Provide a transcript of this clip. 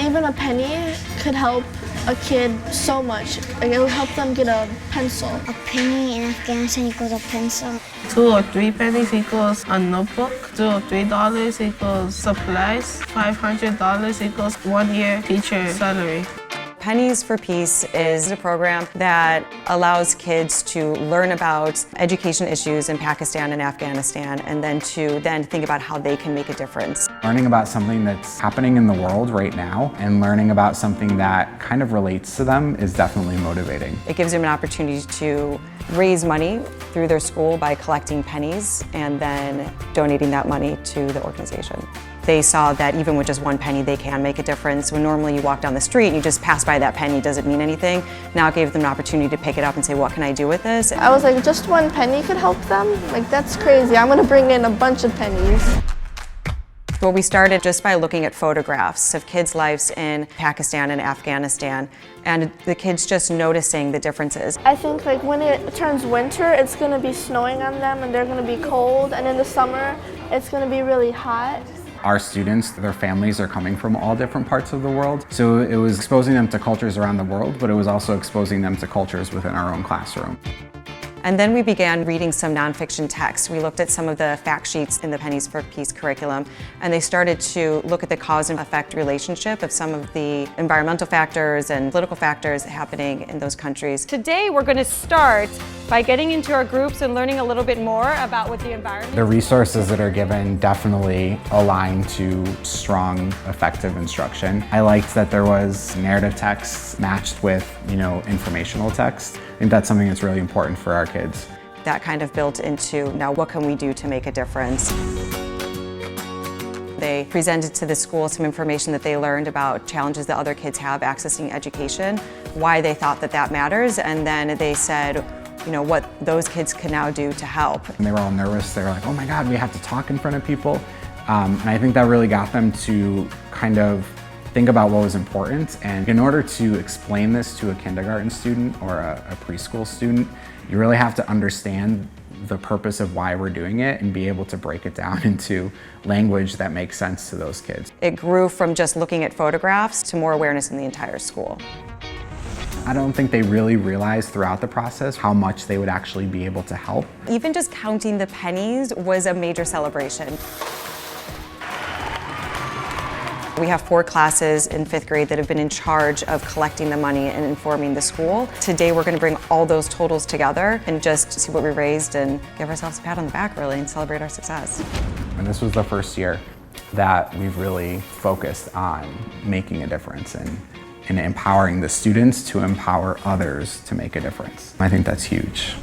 Even a penny could help a kid so much. Like, it will help them get a pencil. A penny in Afghanistan equals a pencil. 2 or 3 pennies equals a notebook. $2 or $3 equals supplies. $500 equals 1 year teacher salary. Pennies for Peace is a program that allows kids to learn about education issues in Pakistan and Afghanistan, and then to think about how they can make a difference. Learning about something that's happening in the world right now and learning about something that kind of relates to them is definitely motivating. It gives them an opportunity to raise money through their school by collecting pennies and then donating that money to the organization. They saw that even with just 1 penny, they can make a difference. When normally you walk down the street and you just pass by that penny, doesn't mean anything. Now it gave them an opportunity to pick it up and say, what can I do with this? I was like, just 1 penny could help them? Like, that's crazy. I'm gonna bring in a bunch of pennies. Well, we started just by looking at photographs of kids' lives in Pakistan and Afghanistan, and the kids just noticing the differences. I think like when it turns winter, it's gonna be snowing on them and they're gonna be cold, and in the summer, it's gonna be really hot. Our students, their families are coming from all different parts of the world. So it was exposing them to cultures around the world, but it was also exposing them to cultures within our own classroom. And then we began reading some nonfiction texts. We looked at some of the fact sheets in the Pennies for Peace curriculum, and they started to look at the cause and effect relationship of some of the environmental factors and political factors happening in those countries. Today we're going to start by getting into our groups and learning a little bit more about what the environment. The resources that are given definitely align to strong, effective instruction. I liked that there was narrative text matched with, informational text. I think that's something that's really important for our kids. That kind of built into, now what can we do to make a difference? They presented to the school some information that they learned about challenges that other kids have accessing education, why they thought that matters, and then they said, what those kids can now do to help. And they were all nervous. They were like, oh my God, we have to talk in front of people. And I think that really got them to kind of think about what was important. And in order to explain this to a kindergarten student or a preschool student, you really have to understand the purpose of why we're doing it and be able to break it down into language that makes sense to those kids. It grew from just looking at photographs to more awareness in the entire school. I don't think they really realized throughout the process how much they would actually be able to help. Even just counting the pennies was a major celebration. We have 4 classes in 5th grade that have been in charge of collecting the money and informing the school. Today we're going to bring all those totals together and just see what we raised and give ourselves a pat on the back really and celebrate our success. And this was the first year that we've really focused on making a difference and empowering the students to empower others to make a difference. I think that's huge.